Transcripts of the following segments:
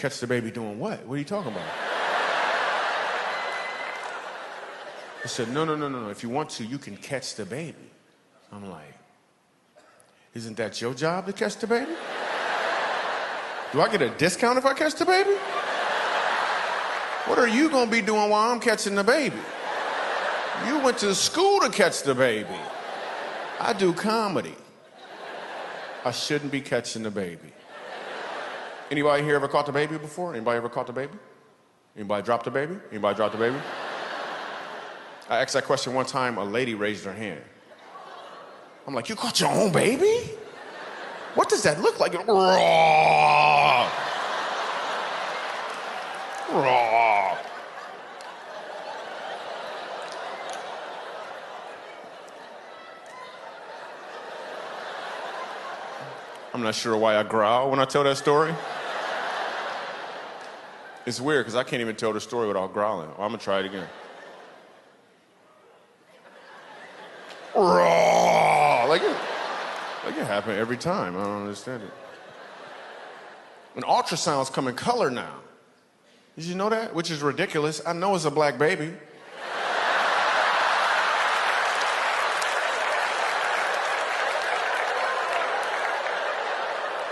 catch the baby doing what? What are you talking about? He said, no. If you want to, you can catch the baby. I'm like, isn't that your job to catch the baby? Do I get a discount if I catch the baby? What are you gonna be doing while I'm catching the baby? You went to school to catch the baby. I do comedy. I shouldn't be catching the baby. Anybody here ever caught the baby before? Anybody ever caught the baby? Anybody dropped the baby? Anybody dropped the baby? I asked that question one time, a lady raised her hand. I'm like, you caught your own baby? What does that look like? Raw. Raw. I'm not sure why I growl when I tell that story. It's weird because I can't even tell the story without growling. I'm gonna try it again. Raw. Like it happened every time. I don't understand it. And ultrasounds come in color now. Did you know that? Which is ridiculous. I know it's a black baby.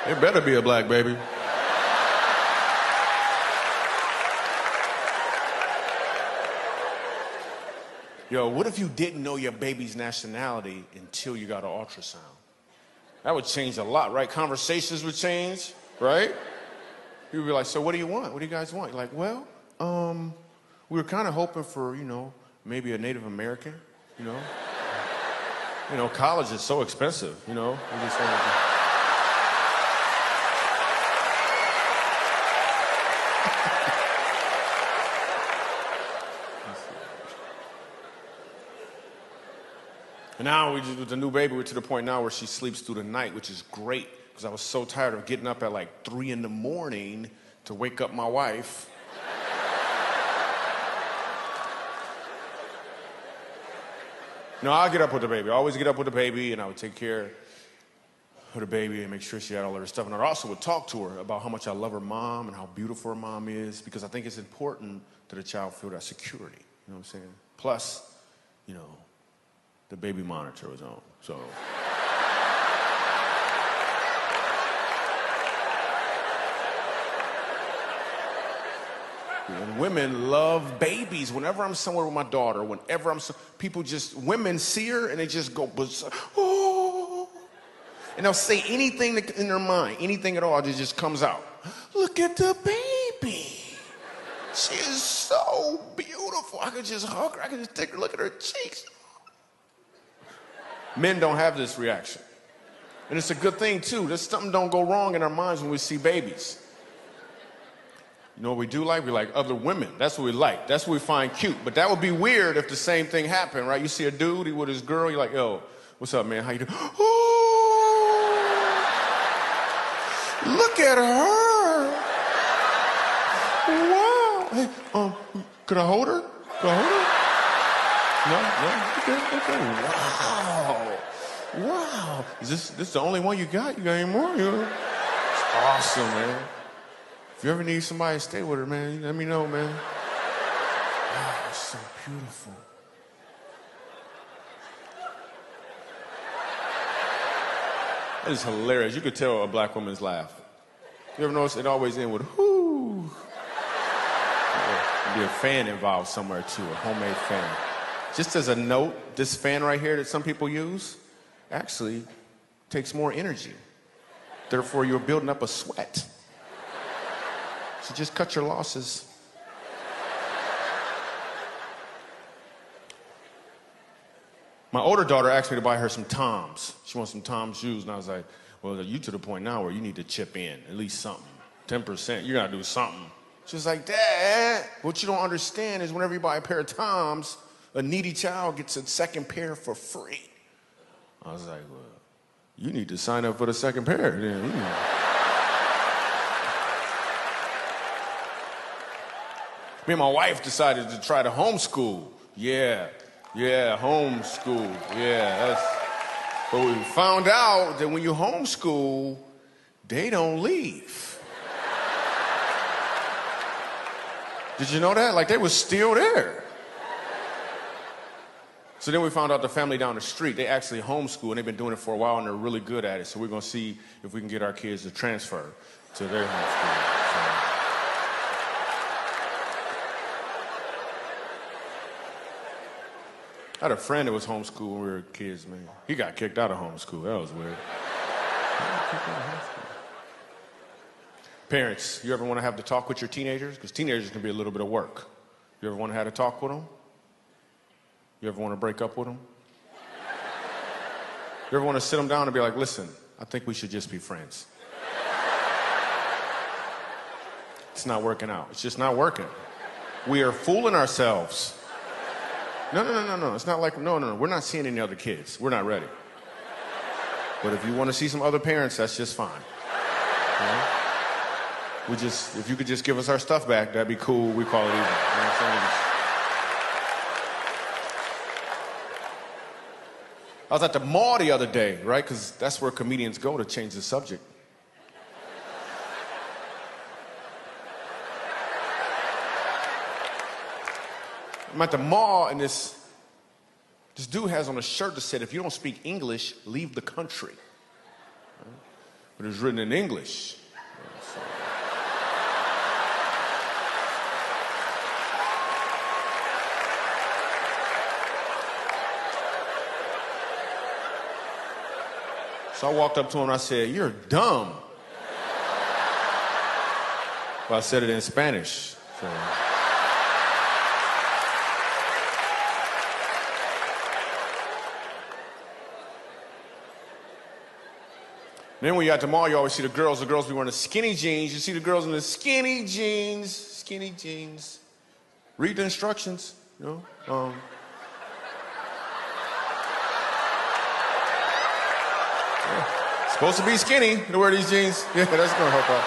It better be a black baby. Yo, what if you didn't know your baby's nationality until you got an ultrasound? That would change a lot, right? Conversations would change, right? People would be like, so what do you want? What do you guys want? You're like, well, we were kind of hoping for, maybe a Native American, college is so expensive, We just And now with the new baby, we're to the point now where she sleeps through the night, which is great, because I was so tired of getting up at like 3 in the morning to wake up my wife. No, I'll get up with the baby. I always get up with the baby, and I would take care of the baby and make sure she had all of her stuff. And I also would talk to her about how much I love her mom and how beautiful her mom is, because I think it's important that a child feel that security. You know what I'm saying? Plus, the baby monitor was on, so. And women love babies. Whenever I'm somewhere with my daughter, women see her and they just go, oh. And they'll say anything in their mind, anything at all, that just comes out. Look at the baby. She is so beautiful. I could just hug her. I could just take her, look at her cheeks. Men don't have this reaction. And it's a good thing, too. There's something don't go wrong in our minds when we see babies. You know what we do like? We like other women. That's what we like. That's what we find cute. But that would be weird if the same thing happened, right? You see a dude, he with his girl, you're like, yo, what's up, man? How you doing? Oh, look at her. Wow. Hey, could I hold her? Could I hold her? No? Okay. Wow. Is this the only one you got? You got any more? It's awesome, man. If you ever need somebody to stay with her, man, let me know, man. Wow, it's so beautiful. That is hilarious. You could tell a black woman's laugh. You ever notice it always ends with, whoo. There'd be a fan involved somewhere, too, a homemade fan. Just as a note, this fan right here that some people use actually takes more energy. Therefore, you're building up a sweat. So just cut your losses. My older daughter asked me to buy her some Toms. She wants some Toms shoes, and I was like, well, you to the point now where you need to chip in, at least something. 10%, you gotta do something. She was like, Dad, what you don't understand is whenever you buy a pair of Toms, a needy child gets a second pair for free. I was like, well, you need to sign up for the second pair. Then. Me and my wife decided to try to homeschool. Yeah, homeschool. Yeah, but we found out that when you homeschool, they don't leave. Did you know that? Like, they was still there. So then we found out the family down the street, they actually homeschool, and they've been doing it for a while, and they're really good at it. So we're going to see if we can get our kids to transfer to their homeschool. So. I had a friend that was homeschooled when we were kids, man. He got kicked out of homeschool. That was weird. Parents, you ever want to have to talk with your teenagers? Because teenagers can be a little bit of work. You ever want to have to talk with them? You ever want to break up with them? You ever want to sit them down and be like, listen, I think we should just be friends. It's not working out. It's just not working. We are fooling ourselves. No. It's not like, no. We're not seeing any other kids. We're not ready. But if you want to see some other parents, that's just fine. You know? If you could just give us our stuff back, that'd be cool. We call it even. You know what I'm saying? I was at the mall the other day, right? Because that's where comedians go to change the subject. I'm at the mall, and this dude has on a shirt that said, if you don't speak English, leave the country. Right? But it was written in English. So I walked up to him and I said, you're dumb. Well, I said it in Spanish. So. Then when you're at the mall, you always see the girls. The girls be wearing the skinny jeans. You see the girls in the skinny jeans. Read the instructions, you know. Supposed to be skinny to wear these jeans. Yeah, that's gonna help out.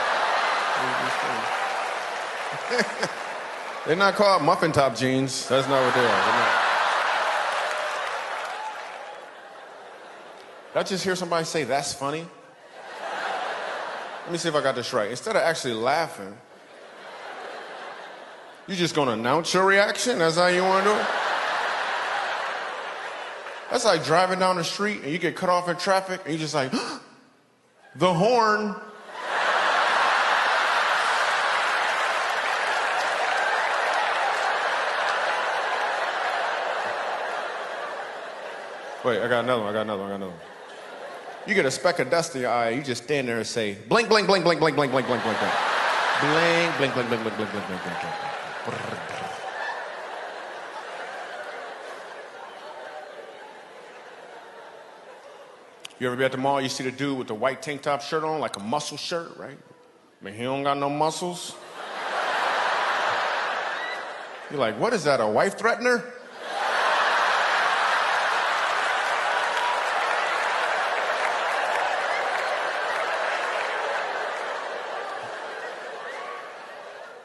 They're not called muffin top jeans. That's not what they are. Did I just hear somebody say, that's funny? Let me see if I got this right. Instead of actually laughing, you're just gonna announce your reaction? That's how you wanna do it? That's like driving down the street and you get cut off in traffic and you're just like, the horn. Wait, I got another one. You get a speck of dust in your eye, you just stand there and say, blink, blink, blink, blink, blink, blink, blink, blink, blink, blink. Blink, blink, blink, blink, blink, blink, blink, blink, blink, blink. You ever be at the mall, you see the dude with the white tank top shirt on, like a muscle shirt, right? I mean, he don't got no muscles. You're like, what is that, a wife threatener?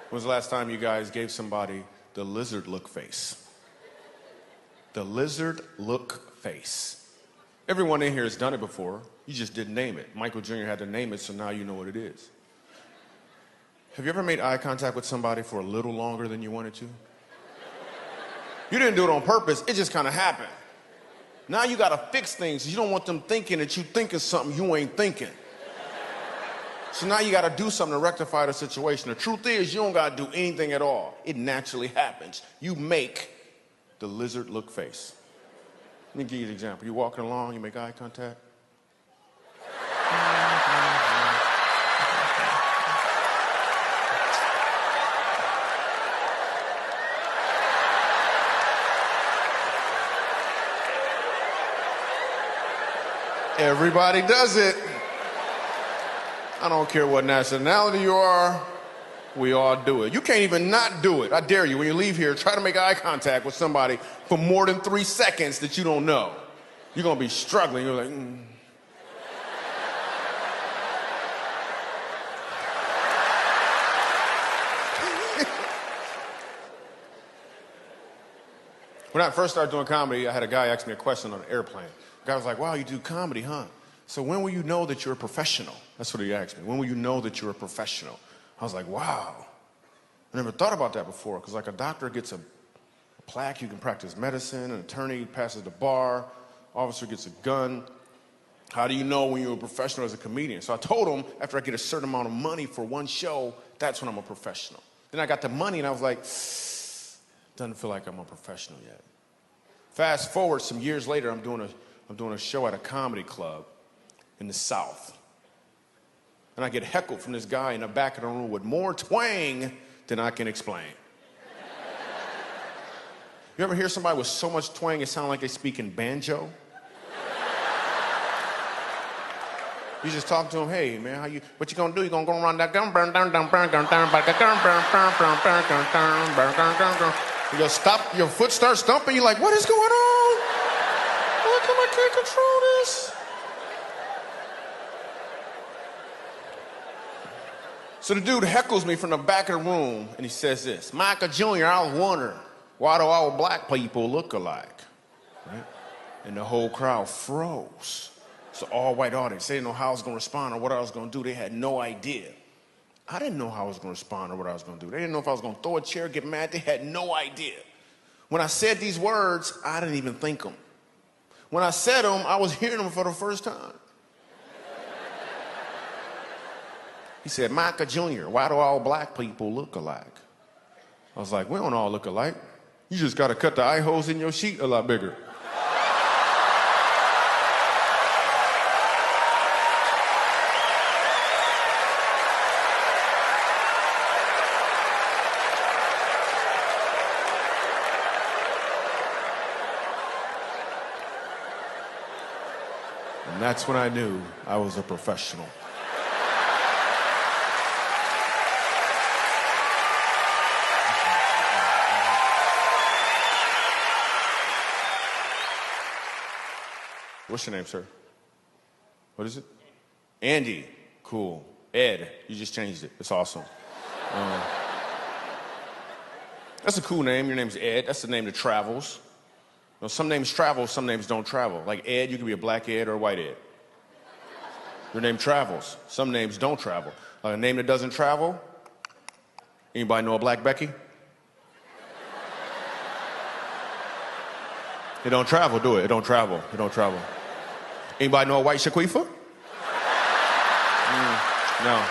When was the last time you guys gave somebody the lizard look face? The lizard look face. Everyone in here has done it before. You just didn't name it. Michael Jr. had to name it, so now you know what it is. Have you ever made eye contact with somebody for a little longer than you wanted to? You didn't do it on purpose. It just kind of happened. Now you got to fix things. You don't want them thinking that you think of something you ain't thinking. So now you got to do something to rectify the situation. The truth is, you don't got to do anything at all. It naturally happens. You make the lizard look face. Let me give you an example. You're walking along, you make eye contact. Everybody does it. I don't care what nationality you are, we all do it. You can't even not do it. I dare you, when you leave here, try to make eye contact with somebody for more than 3 seconds that you don't know. You're gonna be struggling. You're like, When I first started doing comedy, I had a guy ask me a question on an airplane. The guy was like, wow, you do comedy, huh? So when will you know that you're a professional? That's what he asked me. When will you know that you're a professional? I was like, wow. I never thought about that before, because like a doctor gets a plaque, you can practice medicine, an attorney passes the bar, officer gets a gun. How do you know when you're a professional as a comedian? So I told him, after I get a certain amount of money for one show, that's when I'm a professional. Then I got the money and I was like, doesn't feel like I'm a professional yet. Fast forward some years later, I'm doing a show at a comedy club in the South. And I get heckled from this guy in the back of the room with more twang than I can explain. You ever hear somebody with so much twang it sounds like they speak in banjo? You just talk to them, hey man, what you gonna do? You gonna go around that gun, burn down, burn down, you go stop, your foot starts stumping, you're like, what is going on? How come I can't control this? So the dude heckles me from the back of the room and he says this, Michael Jr., I was wondering, why do all black people look alike? Right? And the whole crowd froze. It's an all-white audience. They didn't know how I was going to respond or what I was going to do. They had no idea. I didn't know how I was going to respond or what I was going to do. They didn't know if I was going to throw a chair, get mad. They had no idea. When I said these words, I didn't even think them. When I said them, I was hearing them for the first time. He said, Micah Jr., why do all black people look alike? I was like, we don't all look alike. You just got to cut the eye holes in your sheet a lot bigger. And that's when I knew I was a professional. What's your name, sir? What is it? Andy. Cool. Ed. You just changed it. It's awesome. That's a cool name. Your name's Ed. That's the name that travels. You know, some names travel, some names don't travel. Like Ed, you can be a black Ed or a white Ed. Your name travels. Some names don't travel. A name that doesn't travel? Anybody know a black Becky? It don't travel, do it? It don't travel. It don't travel. Anybody know a white Shaquifa? No.